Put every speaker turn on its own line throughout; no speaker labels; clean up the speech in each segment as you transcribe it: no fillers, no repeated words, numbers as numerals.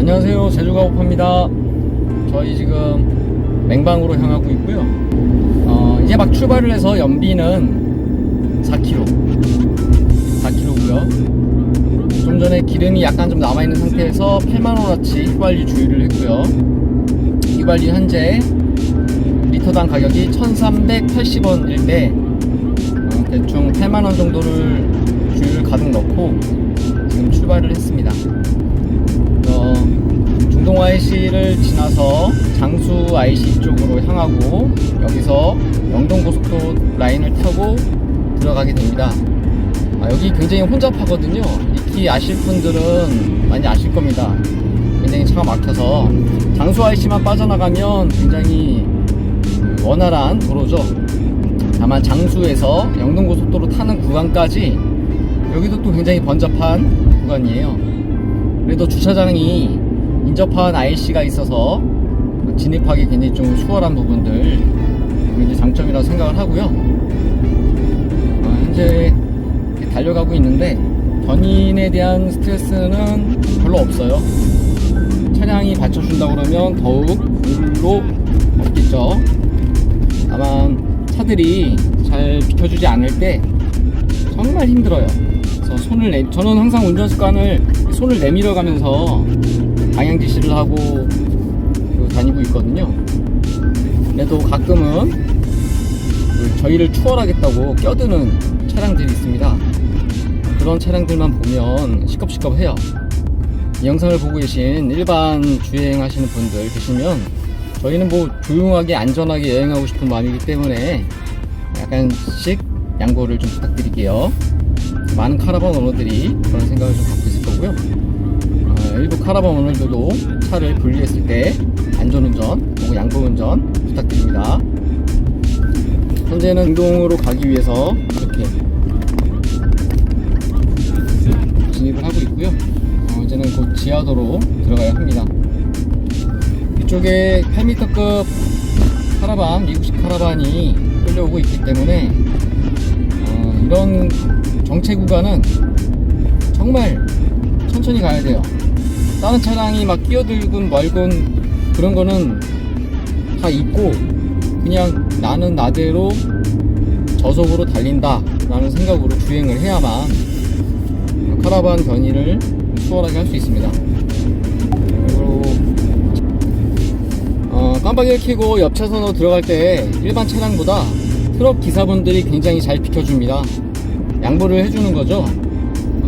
안녕하세요, 제주가오파입니다. 저희 지금 맹방으로 향하고 있고요. 이제 막 출발을 해서 연비는 4km고요. 좀 전에 기름이 약간 좀 남아있는 상태에서 8만원어치 휘발유 주유를 했고요. 휘발유 현재 리터당 가격이 1380원일 때 대충 8만원 정도를 주유를 가득 넣고 지금 출발을 했습니다. 중동 IC를 지나서 장수 IC 쪽으로 향하고 여기서 영동고속도로 라인을 타고 들어가게 됩니다. 여기 굉장히 혼잡하거든요. 익히 아실 분들은 많이 아실 겁니다. 굉장히 차가 막혀서 장수 IC만 빠져나가면 굉장히 원활한 도로죠. 다만 장수에서 영동고속도로 타는 구간까지 여기도 또 굉장히 번잡한 구간이에요. 그래도 주차장이 인접한 IC가 있어서 진입하기 굉장히 좀 수월한 부분들 이제 장점이라고 생각을 하고요. 현재 달려가고 있는데 견인에 대한 스트레스는 별로 없어요. 차량이 받쳐준다 그러면 더욱 별로 없겠죠. 다만 차들이 잘 비켜주지 않을 때 정말 힘들어요. 그래서 저는 항상 운전 습관을 손을 내밀어 가면서 방향 지시를 하고 다니고 있거든요. 그래도 가끔은 저희를 추월하겠다고 껴드는 차량들이 있습니다. 그런 차량들만 보면 시겁시겁해요. 이 영상을 보고 계신 일반 주행하시는 분들 계시면 저희는 뭐 조용하게 안전하게 여행하고 싶은 마음이기 때문에 약간씩 양보를 좀 부탁드릴게요. 많은 카라반 오너들이 그런 생각을 좀 갖고 있을 거고요. 일부 카라반 오너들도 차를 분리했을 때 안전운전 혹은 양보운전 부탁드립니다. 현재는 영동으로 가기 위해서 이렇게 진입을 하고 있고요. 이제는 곧 지하도로 들어가야 합니다. 이쪽에 8m급 카라반, 미국식 카라반이 끌려오고 있기 때문에 이런 정체 구간은 정말 천천히 가야 돼요. 다른 차량이 막 끼어들군 말군 그런 거는 다 있고 그냥 나는 나대로 저속으로 달린다 라는 생각으로 주행을 해야만 카라반 견인을 수월하게 할 수 있습니다. 그리고 깜빡이를 켜고 옆 차선으로 들어갈 때 일반 차량보다 트럭 기사분들이 굉장히 잘 비켜줍니다. 양보를 해주는 거죠.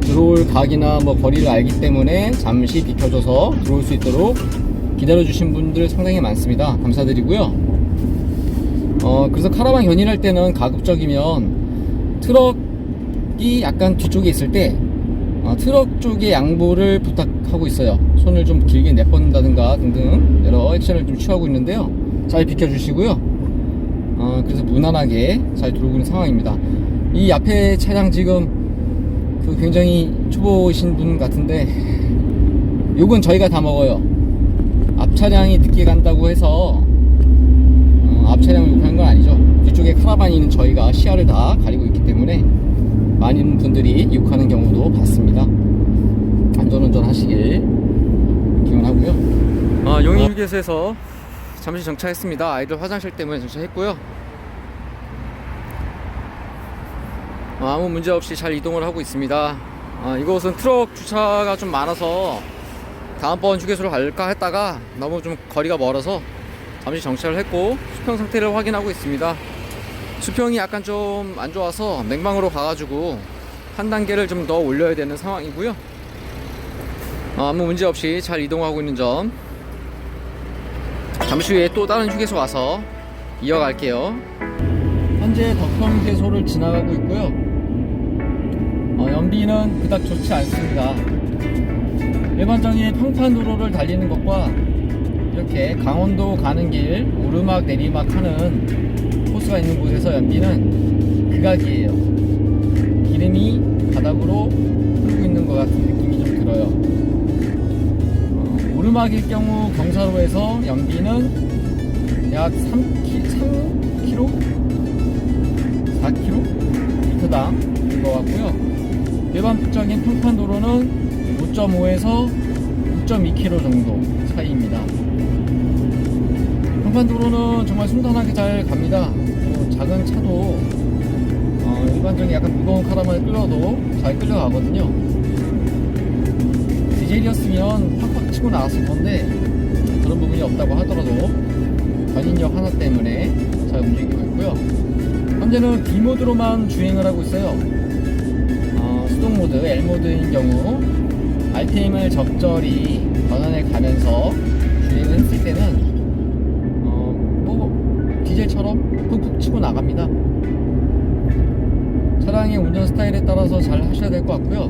들어올 각이나 거리를 알기 때문에 잠시 비켜줘서 들어올 수 있도록 기다려주신 분들 상당히 많습니다. 감사드리고요. 그래서 카라반 견인할 때는 가급적이면 트럭이 약간 뒤쪽에 있을 때 트럭 쪽에 양보를 부탁하고 있어요. 손을 좀 길게 내뻗는다든가 등등 여러 액션을 좀 취하고 있는데요. 잘 비켜주시고요. 그래서 무난하게 잘 들어오고 있는 상황입니다. 이 앞에 차량 지금 굉장히 초보이신 분 같은데 욕은 저희가 다 먹어요. 앞 차량이 늦게 간다고 해서 앞 차량을 욕하는 건 아니죠. 뒤쪽에 카라반이 있는 저희가 시야를 다 가리고 있기 때문에 많은 분들이 욕하는 경우도 봤습니다. 안전운전 하시길 기원하고요. 용인휴게소에서 잠시 정차했습니다. 아이들 화장실 때문에 정차했고요. 아무 문제 없이 잘 이동을 하고 있습니다. 이곳은 트럭 주차가 좀 많아서 다음번 휴게소로 갈까 했다가 너무 좀 거리가 멀어서 잠시 정차를 했고 수평 상태를 확인하고 있습니다. 수평이 약간 좀 안 좋아서 맹방으로 가가지고 한 단계를 좀 더 올려야 되는 상황이고요. 아무 문제 없이 잘 이동하고 있는 점 잠시 후에 또 다른 휴게소 가서 이어갈게요. 현재 덕평 휴게소를 지나가고 있고요. 연비는 그닥 좋지 않습니다. 일반적인 평판 도로를 달리는 것과 이렇게 강원도 가는 길 오르막 내리막 하는 코스가 있는 곳에서 연비는 극악이에요. 기름이 바닥으로 흐르고 있는 것 같은 느낌이 좀 들어요. 오르막일 경우 경사로에서 연비는 약 3km? 4km? 리터당 것 같고요. 일반적인 평판 도로는 5.5에서 6.2km 정도 사이입니다. 평판도로는 정말 순탄하게 잘 갑니다. 작은 차도 일반적인 약간 무거운 카라반을 끌어도 잘 끌려가거든요. 디젤이었으면 팍팍 치고 나왔을 건데 그런 부분이 없다고 하더라도 견인력 하나 때문에 잘 움직이고 있고요. 현재는 D모드로만 주행을 하고 있어요. 수동모드, L모드인 경우 RPM을 적절히 전환해 가면서 주행을 했을 때는 디젤처럼 푹푹 치고 나갑니다. 차량의 운전 스타일에 따라서 잘 하셔야 될 것 같고요.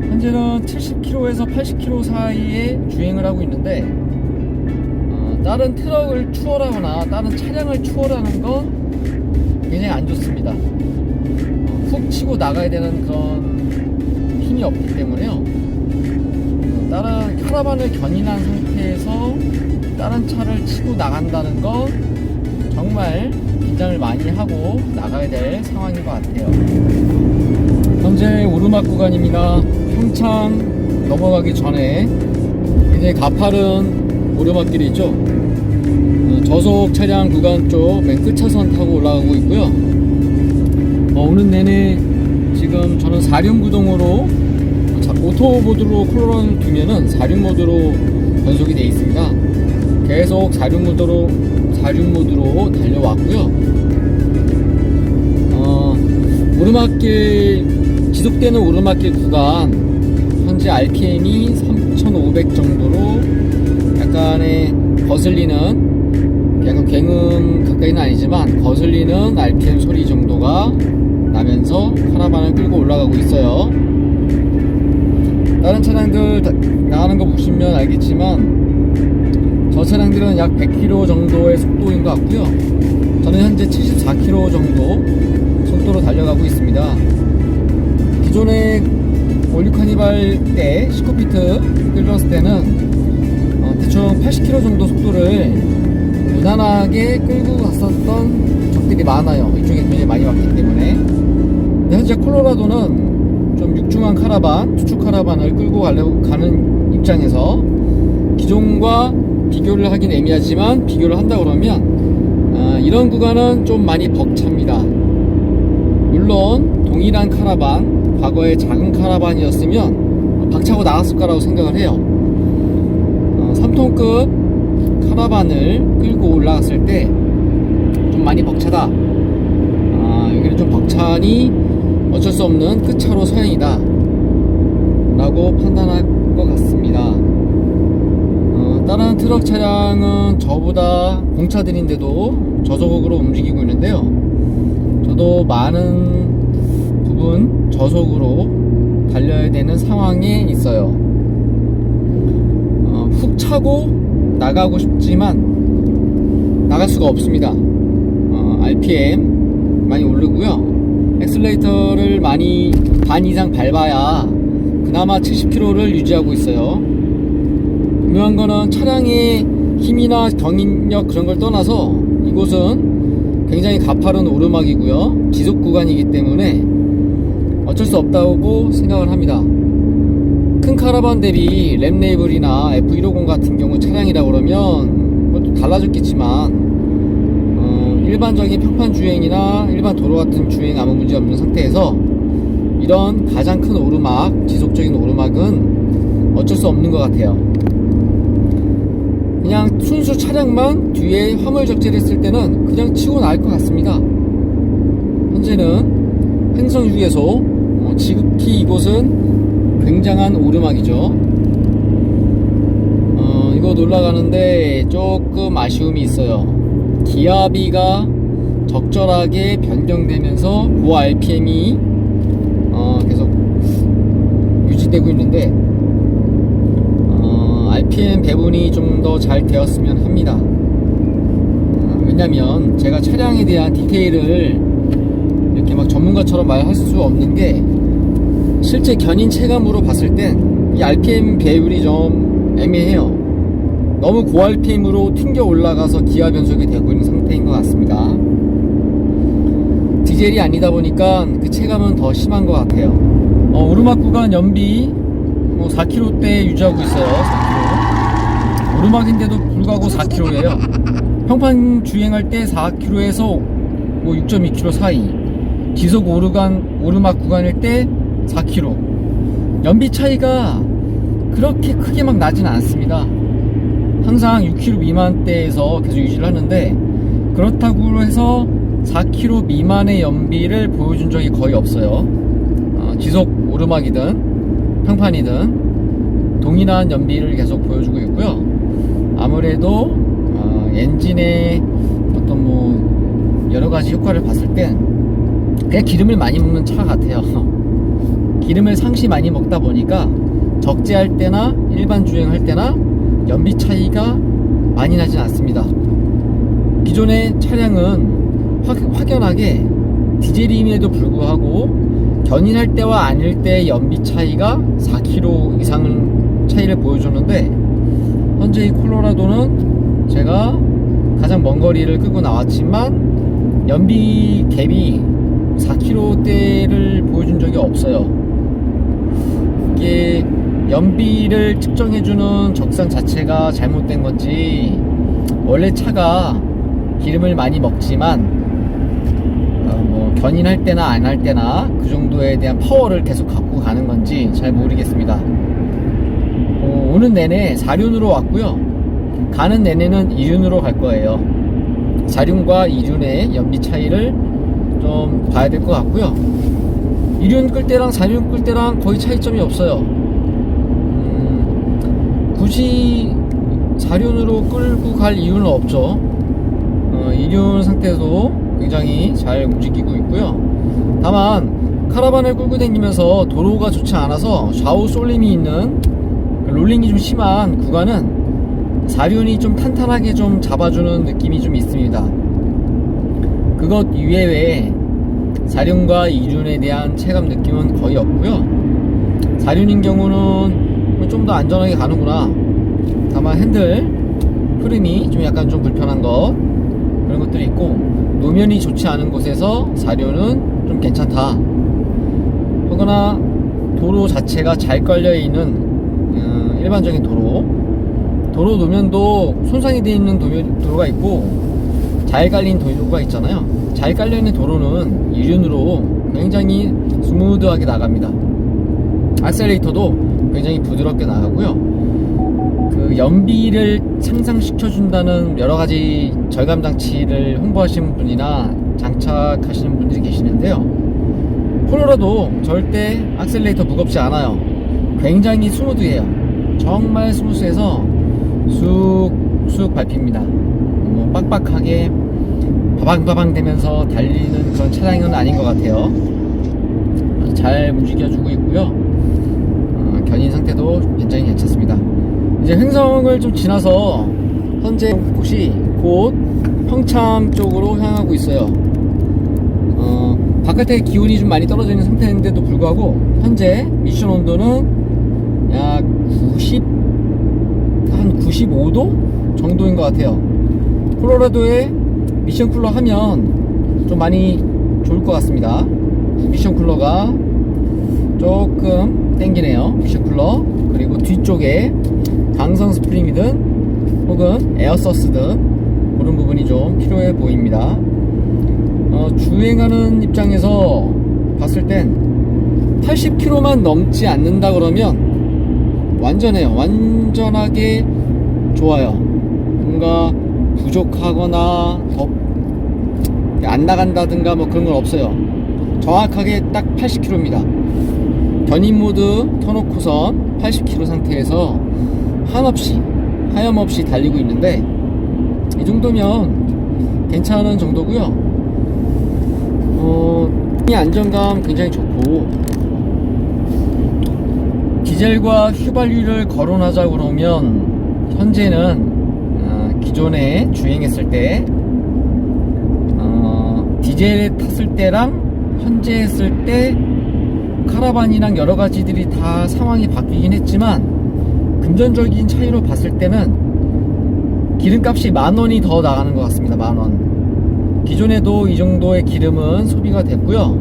현재는 70km에서 80km 사이에 주행을 하고 있는데 다른 트럭을 추월하거나 다른 차량을 추월하는 건 굉장히 안 좋습니다. 훅 치고 나가야 되는 그런 힘이 없기 때문에요. 다른 카라반을 견인한 상태에서 다른 차를 치고 나간다는 건 정말 긴장을 많이 하고 나가야 될 상황인 것 같아요. 현재 오르막 구간입니다. 평창 넘어가기 전에 굉장히 가파른 오르막길이 있죠. 저속 차량 구간 쪽 맨 끝차선 타고 올라가고 있고요. 오는 내내 지금 저는 4륜구동으로 오토 모드로 쿨러를 두면은 4륜 모드로 변속이 되어 있습니다. 계속 4륜 모드로 달려왔고요. 오르막길, 지속되는 오르막길 구간 현재 RPM이 3,500 정도로 약간의 거슬리는, 약간 굉음 가까이는 아니지만 거슬리는 RPM 소리 정도가 나면서 카라반을 끌고 올라가고 있어요. 다른 차량들 나가는 거 보시면 알겠지만 저 차량들은 약 100km 정도의 속도인 것 같고요. 저는 현재 74km 정도 속도로 달려가고 있습니다. 기존의 올류 카니발 때 시코피트 끌었을 때는 대충 80km 정도 속도를 무난하게 끌고 갔었던 적들이 많아요. 이쪽에 굉장히 많이 왔기 때문에. 근데 현재 콜로라도는 좀 육중한 카라반, 투축 카라반을 끌고 가는 입장에서 기존과 비교를 하긴 애매하지만 비교를 한다 그러면 이런 구간은 좀 많이 벅찹니다. 물론 동일한 카라반, 과거에 작은 카라반이었으면 박차고 나갔을 거라고 생각을 해요. 3톤급 카라반을 끌고 올라갔을 때 좀 많이 벅차다, 여기는 좀 벅차니 어쩔 수 없는 끝차로 서행이다 라고 판단할 것 같습니다. 다른 트럭 차량은 저보다 공차들인데도 저속으로 움직이고 있는데요. 저도 많은 부분 저속으로 달려야 되는 상황에 있어요. 훅 차고 나가고 싶지만 나갈 수가 없습니다. RPM 많이 오르고요. 엑셀레이터를 많이 반 이상 밟아야 그나마 70km를 유지하고 있어요. 중요한 거는 차량의 힘이나 경인력 그런 걸 떠나서 이곳은 굉장히 가파른 오르막이고요. 지속 구간이기 때문에 어쩔 수 없다고 생각을 합니다. 큰 카라반 대비 램레이블이나 F150 같은 경우 차량이라 그러면 뭐 또 달라졌겠지만 일반적인 평판 주행이나 일반 도로 같은 주행 아무 문제 없는 상태에서 이런 가장 큰 오르막, 지속적인 오르막은 어쩔 수 없는 것 같아요. 그냥 순수 차량만 뒤에 화물 적재를 했을 때는 그냥 치고 나갈 것 같습니다. 현재는 횡성 휴게소, 지극히 이곳은 굉장한 오르막이죠. 이곳 올라가는데 조금 아쉬움이 있어요. 기압비가 적절하게 변경되면서 고 RPM이 계속 유지되고 있는데 RPM 배분이 좀 더 잘 되었으면 합니다. 왜냐면 제가 차량에 대한 디테일을 이렇게 막 전문가처럼 말할 수 없는 게 실제 견인 체감으로 봤을 땐 이 RPM 배율이 좀 애매해요. 너무 고 RPM으로 튕겨 올라가서 기아 변속이 되고 있는 상태인 것 같습니다. 디젤이 아니다 보니까 그 체감은 더 심한 것 같아요. 오르막 구간 연비 뭐 4km대 유지하고 있어요. 4km. 오르막인데도 불구하고 4km예요. 평판 주행할 때 4km에서 뭐 6.2km 사이, 지속 오르막 구간일 때 4km. 연비 차이가 그렇게 크게 막 나진 않습니다. 항상 6km 미만대에서 계속 유지를 하는데, 그렇다고 해서 4km 미만의 연비를 보여준 적이 거의 없어요. 지속 오르막이든 평판이든 동일한 연비를 계속 보여주고 있고요. 아무래도 엔진의 어떤 뭐 여러가지 효과를 봤을 땐 그냥 기름을 많이 먹는 차 같아요. 기름을 상시 많이 먹다 보니까 적재할 때나 일반 주행할 때나 연비 차이가 많이 나진 않습니다. 기존의 차량은 확연하게 디젤임에도 불구하고 견인할 때와 아닐 때의 연비 차이가 4km 이상 차이를 보여줬는데, 현재 이 콜로라도는 제가 가장 먼 거리를 끌고 나왔지만 연비 갭이 4km대를 보여준 적이 없어요. 이게 연비를 측정해주는 적상 자체가 잘못된 건지, 원래 차가 기름을 많이 먹지만 뭐 견인할 때나 안 할 때나 그 정도에 대한 파워를 계속 갖고 가는 건지 잘 모르겠습니다. 오는 내내 4륜으로 왔고요. 가는 내내는 2륜으로 갈 거예요. 4륜과 2륜의 연비 차이를 좀 봐야 될 것 같고요. 2륜 끌 때랑 4륜 끌 때랑 거의 차이점이 없어요. 굳이 4륜으로 끌고 갈 이유는 없죠. 2륜 상태에서 굉장히 잘 움직이고 있고요. 다만 카라반을 끌고 다니면서 도로가 좋지 않아서 좌우 쏠림이 있는, 롤링이 좀 심한 구간은 4륜이 좀 탄탄하게 좀 잡아주는 느낌이 좀 있습니다. 그것 이외에 4륜과 2륜에 대한 체감 느낌은 거의 없고요. 4륜인 경우는 좀 더 안전하게 가는구나. 다만 핸들 흐름이 좀 약간 좀 불편한 것, 그런 것들이 있고, 노면이 좋지 않은 곳에서 4륜은 좀 괜찮다. 혹여나 도로 자체가 잘 깔려있는 일반적인 도로 노면도 손상이 되어 있는 도로가 있고, 잘 깔린 도로가 있잖아요. 잘 깔려있는 도로는 2륜으로 굉장히 스무드하게 나갑니다. 악셀레이터도 굉장히 부드럽게 나가고요. 그 연비를 상상시켜준다는 여러가지 절감 장치를 홍보하시는 분이나 장착하시는 분들이 계시는데요. 콜로라도 절대 악셀레이터 무겁지 않아요. 굉장히 스무드해요. 정말 스무스해서 쑥쑥 밟힙니다. 뭐 빡빡하게 바방바방 되면서 달리는 그런 차량은 아닌 것 같아요. 잘 움직여주고 있고요. 견인 상태도 굉장히 괜찮습니다. 이제 횡성을 좀 지나서 현재 혹시 곧 평창 쪽으로 향하고 있어요. 바깥에 기온이 좀 많이 떨어져 있는 상태인데도 불구하고 현재 미션 온도는 약 95도 정도인 것 같아요. 콜로라도에 미션 쿨러 하면 좀 많이 좋을 것 같습니다. 미션 쿨러가 조금 땡기네요. 미션 쿨러. 그리고 뒤쪽에 강성 스프링이든 혹은 에어서스든 그런 부분이 좀 필요해 보입니다. 주행하는 입장에서 봤을 땐 80km만 넘지 않는다 그러면 완전해요. 완전하게 좋아요. 뭔가 부족하거나 더 안 나간다든가 뭐 그런 건 없어요. 정확하게 딱 80km입니다. 견인 모드 터놓고선 80km 상태에서 하염없이 달리고 있는데, 이 정도면 괜찮은 정도고요. 이 안정감 굉장히 좋고, 디젤과 휘발유를 거론하자 그러면 현재는 기존에 주행했을 때 디젤에 탔을 때랑 현재 했을 때 카라반이랑 여러 가지들이 다 상황이 바뀌긴 했지만, 금전적인 차이로 봤을 때는 기름값이 10,000원이 더 나가는 것 같습니다. 10,000원. 기존에도 이 정도의 기름은 소비가 됐고요.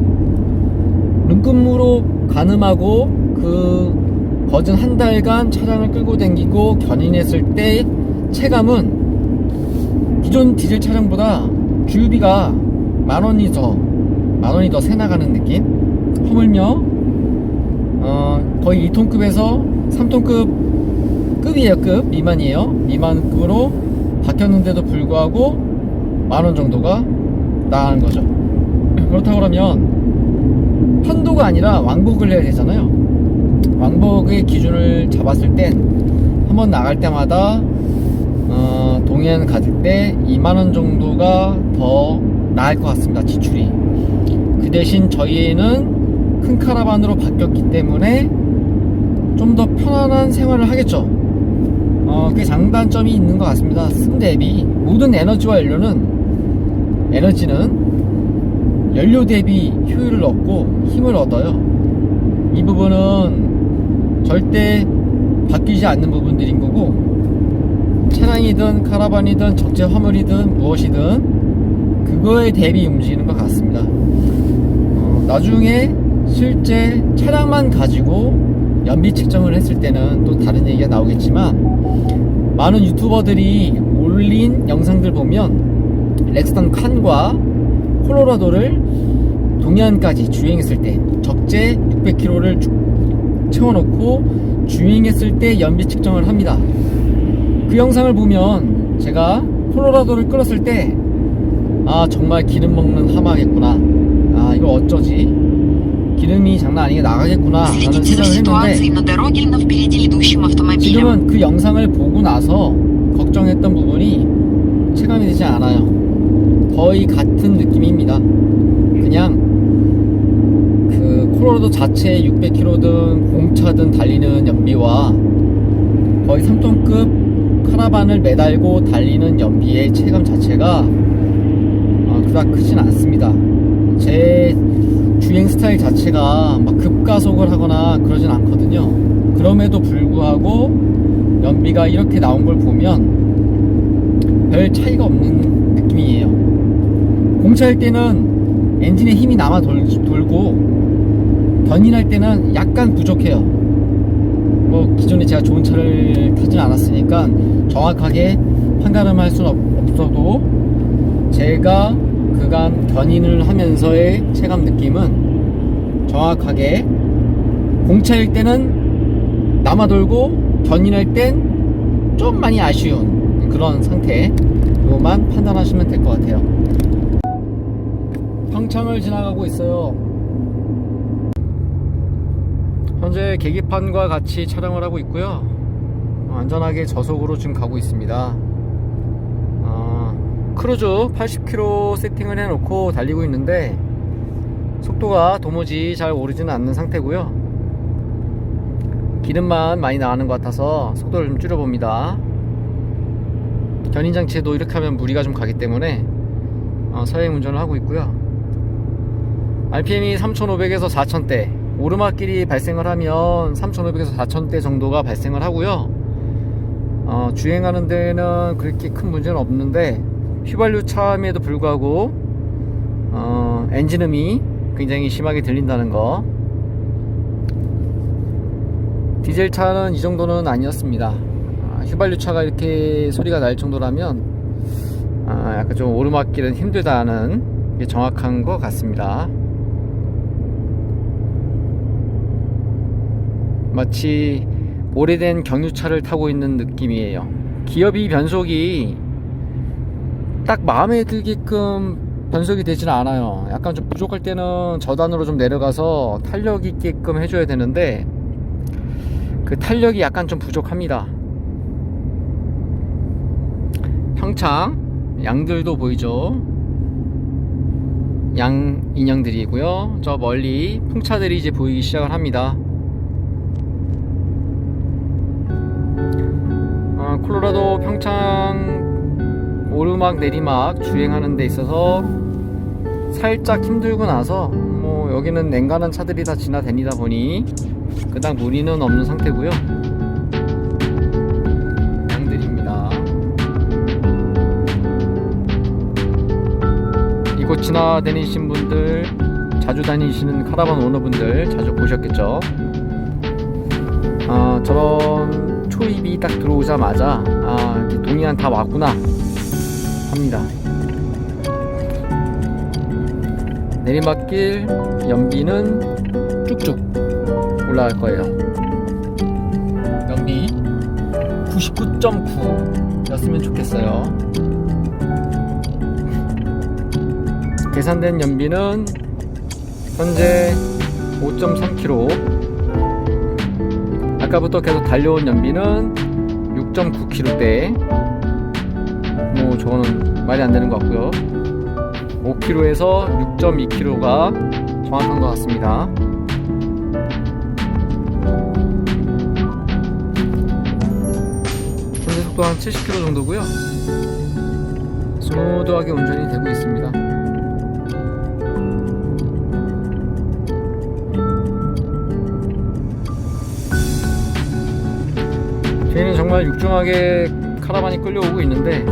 눈금으로 가늠하고 그 거진 한 달간 차량을 끌고 다니고 견인했을 때 체감은 기존 디젤 차량보다 주유비가 만 원이 더 새 나가는 느낌? 하물며 거의 2톤급에서 3톤급 급이에요. 급 미만이에요. 미만급으로 바뀌었는데도 불구하고 만 원 정도가 나가는 거죠. 그렇다고 그러면 편도가 아니라 왕복을 해야 되잖아요. 왕복의 기준을 잡았을 땐 한 번 나갈 때마다 동해안 가질 때 2만원 정도가 더 나을 것 같습니다. 지출이. 그 대신 저희는 큰 카라반으로 바뀌었기 때문에 좀 더 편안한 생활을 하겠죠. 그게 장단점이 있는 것 같습니다. 쓴 대비 모든 에너지는 연료 대비 효율을 얻고 힘을 얻어요. 이 부분은 절대 바뀌지 않는 부분들인 거고, 차량이든 카라반이든 적재 화물이든 무엇이든 그거에 대비 움직이는 것 같습니다. 나중에 실제 차량만 가지고 연비 측정을 했을 때는 또 다른 얘기가 나오겠지만, 많은 유튜버들이 올린 영상들 보면 렉스턴 칸과 콜로라도를 동해안까지 주행했을 때 적재 600km를 채워놓고 주행했을 때 연비 측정을 합니다. 그 영상을 보면 제가 콜로라도를 끌었을 때 정말 기름 먹는 하마겠구나, 이거 어쩌지, 기름이 장난 아니게 나가겠구나 라는 생각을 했는데, 지금은 그 영상을 보고 나서 걱정했던 부분이 체감이 되지 않아요. 거의 같은 느낌입니다. 그냥 그 콜로라도 자체 600km든 공차든 달리는 연비와 거의 3톤급 카라반을 매달고 달리는 연비의 체감 자체가 그닥 크진 않습니다. 제 주행 스타일 자체가 막 급가속을 하거나 그러진 않거든요. 그럼에도 불구하고 연비가 이렇게 나온 걸 보면 별 차이가 없는 느낌이에요. 공차일 때는 엔진에 힘이 남아 돌고 견인할 때는 약간 부족해요. 기존에 제가 좋은 차를 타진 않았으니까 정확하게 판가름할 수는 없어도 제가 그간 견인을 하면서의 체감 느낌은 정확하게 공차일 때는 남아 돌고 견인할 땐 좀 많이 아쉬운 그런 상태로만 판단하시면 될 것 같아요. 평창을 지나가고 있어요. 현재 계기판과 같이 촬영을 하고 있고요. 안전하게 저속으로 지금 가고 있습니다. 크루즈 80km 세팅을 해놓고 달리고 있는데 속도가 도무지 잘 오르지는 않는 상태고요. 기름만 많이 나가는 것 같아서 속도를 좀 줄여봅니다. 견인장치에도 이렇게 하면 무리가 좀 가기 때문에 서행 운전을 하고 있고요. RPM이 3500에서 4000대, 오르막길이 발생을 하면 3500에서 4000대 정도가 발생을 하고요. 주행하는 데는 그렇게 큰 문제는 없는데 휘발유 차임에도 불구하고 엔진음이 굉장히 심하게 들린다는 거. 디젤 차는 이 정도는 아니었습니다. 휘발유 차가 이렇게 소리가 날 정도라면 약간 좀 오르막길은 힘들다는 게 정확한 것 같습니다. 마치 오래된 경유차를 타고 있는 느낌이에요. 기어비 변속이 딱 마음에 들게끔 변속이 되지는 않아요. 약간 좀 부족할 때는 저단으로 좀 내려가서 탄력 있게끔 해줘야 되는데 그 탄력이 약간 좀 부족합니다. 평창 양들도 보이죠. 양 인형들이고요. 저 멀리 풍차들이 이제 보이기 시작을 합니다. 콜로라도 평창 오르막 내리막 주행하는 데 있어서 살짝 힘들고 나서 여기는 냉간한 차들이 다 지나다니다 보니 그닥 무리는 없는 상태고요. 양들입니다. 이곳 지나다니신 분들, 자주 다니시는 카라반 오너분들 자주 보셨겠죠. 저런 초입이 딱 들어오자마자 이렇게 동해안 다 왔구나 합니다. 내리막길 연비는 쭉쭉 올라갈 거예요. 연비 99.9 였으면 좋겠어요. 계산된 연비는 현재 5.3km, 아까부터 계속 달려온 연비는 6.9km대. 뭐 저거는 말이 안 되는 것 같고요. 5km에서 6.2km가 정확한 것 같습니다. 현재 속도 한 70km 정도고요. 스무드하게 운전이 되고 있습니다. 뒤에는 정말 육중하게 카라반이 끌려오고 있는데,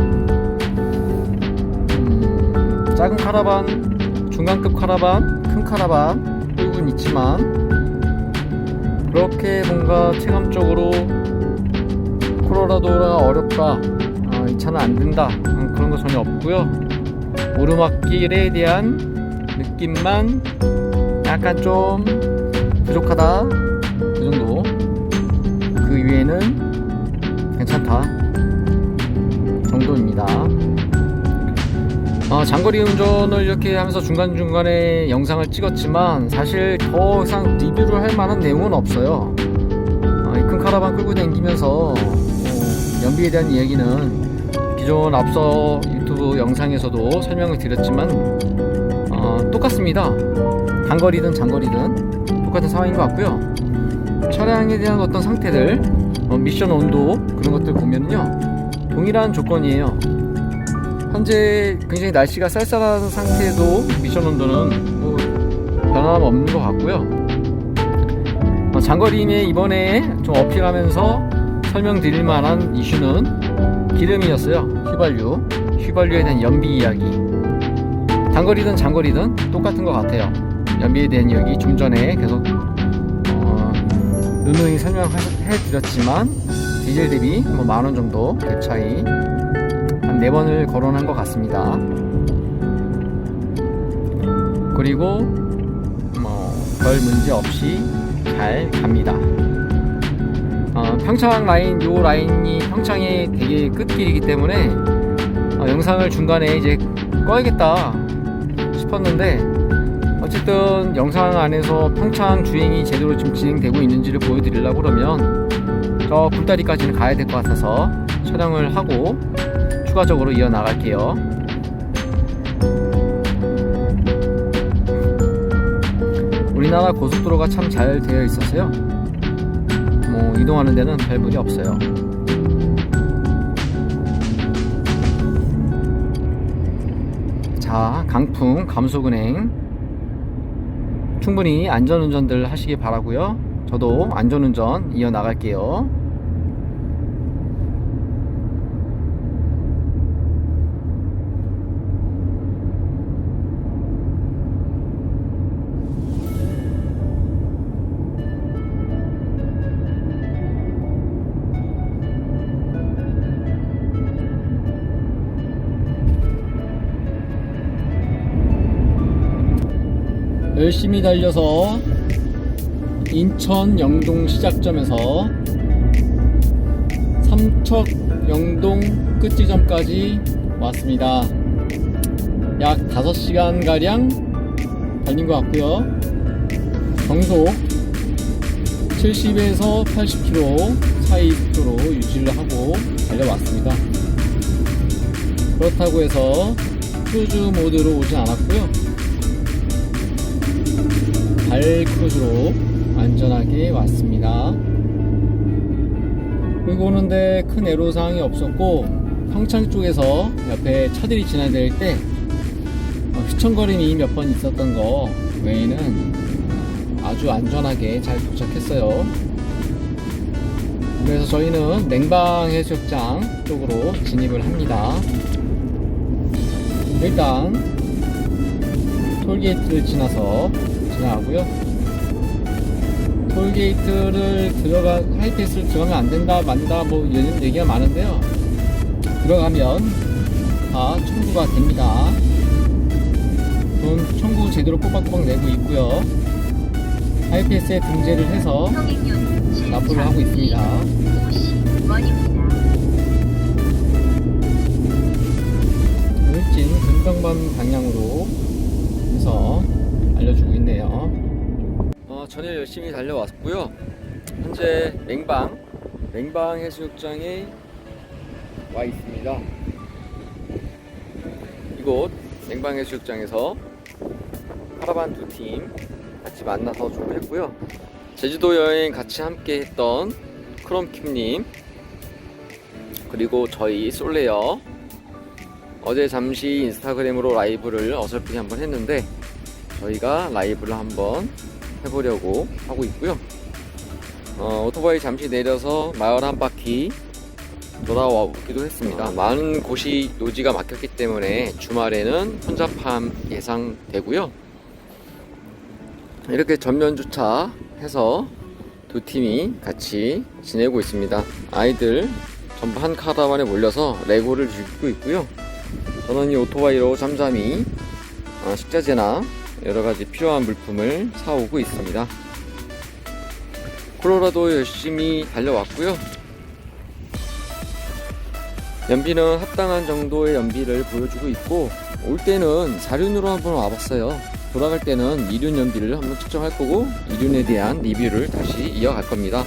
작은 카라반, 중간급 카라반, 큰 카라반 끌고는 있지만 그렇게 뭔가 체감적으로 콜로라도가 어렵다, 이 차는 안 된다, 그런 거 전혀 없고요. 오르막길에 대한 느낌만 약간 좀 부족하다, 그 정도. 그 위에는 괜찮다 정도입니다. 장거리 운전을 이렇게 하면서 중간중간에 영상을 찍었지만 사실 더 이상 리뷰를 할 만한 내용은 없어요. 이 큰 카라반 끌고 다니면서 연비에 대한 이야기는 기존 앞서 유튜브 영상에서도 설명을 드렸지만 똑같습니다. 단거리든 장거리든 똑같은 상황인 것 같고요. 차량에 대한 어떤 상태들, 미션 온도, 그런 것들 보면요 동일한 조건이에요. 현재 굉장히 날씨가 쌀쌀한 상태에도 미션 온도는 뭐 변함없는 것 같고요. 장거리임에 이번에 좀 어필하면서 설명드릴 만한 이슈는 기름이었어요. 휘발유에 대한 연비 이야기. 단거리든 장거리든 똑같은 것 같아요. 연비에 대한 이야기 좀 전에 계속 누누이 설명해 드렸지만 디젤 대비 뭐 만원 정도 갭 차이 한 4번을 거론한 것 같습니다. 그리고 뭐 별 문제 없이 잘 갑니다. 평창 라인, 요 라인이 평창의 되게 끝길이기 때문에 영상을 중간에 이제 꺼야겠다 싶었는데, 어쨌든 영상 안에서 평창 주행이 제대로 지금 진행되고 있는지를 보여드리려고 그러면 저 굴다리까지는 가야 될 것 같아서 촬영을 하고 추가적으로 이어나갈게요. 우리나라 고속도로가 참 잘 되어 있어서요, 뭐 이동하는 데는 별 무리 없어요. 자, 강풍 감속은행 충분히 안전운전들 하시기 바라고요. 저도 안전운전 이어나갈게요. 열심히 달려서 인천 영동 시작점에서 삼척 영동 끝지점까지 왔습니다. 약 5시간가량 달린 것 같고요. 정속 70에서 80km 사이 속도로 유지를 하고 달려왔습니다. 그렇다고 해서 크루즈 모드로 오진 않았고요. 발 크루즈로 안전하게 왔습니다. 그리고 오는데 큰 애로사항이 없었고, 평창 쪽에서 옆에 차들이 지나다닐 때 휘청거림이 몇 번 있었던 거 외에는 아주 안전하게 잘 도착했어요. 그래서 저희는 냉방해수욕장 쪽으로 진입을 합니다. 일단 톨게이트를 지나서 지나가고요. 톨게이트를 하이패스를 들어가면 안 된다, 만다, 뭐 이런 얘기가 많은데요. 들어가면 다 청구가 됩니다. 돈 청구 제대로 꼬박꼬박 내고 있고요. 하이패스에 등재를 해서 납부를 하고 있습니다. 울진 근정반 방향으로 해서 알려주고 있네요. 전일 열심히 달려왔고요. 현재 맹방 해수욕장에 와 있습니다. 이곳 맹방 해수욕장에서 카라반 두 팀 같이 만나서 좀 했고요. 제주도 여행 같이 함께 했던 크롬킴님, 그리고 저희 솔레어 어제 잠시 인스타그램으로 라이브를 어설프게 한번 했는데 저희가 라이브를 한번 해보려고 하고 있고요. 오토바이 잠시 내려서 마을 한 바퀴 돌아와 보기도 했습니다. 많은 곳이 노지가 막혔기 때문에 주말에는 혼잡함 예상되고요. 이렇게 전면 주차해서 두 팀이 같이 지내고 있습니다. 아이들 전부 한 카라반에 몰려서 레고를 즐기고 있고요. 저는 이 오토바이로 잠잠히 식자재나 여러가지 필요한 물품을 사오고 있습니다. 콜로라도 열심히 달려왔고요. 연비는 합당한 정도의 연비를 보여주고 있고, 올 때는 4륜으로 한번 와봤어요. 돌아갈 때는 2륜 연비를 한번 측정할 거고 2륜에 대한 리뷰를 다시 이어갈 겁니다.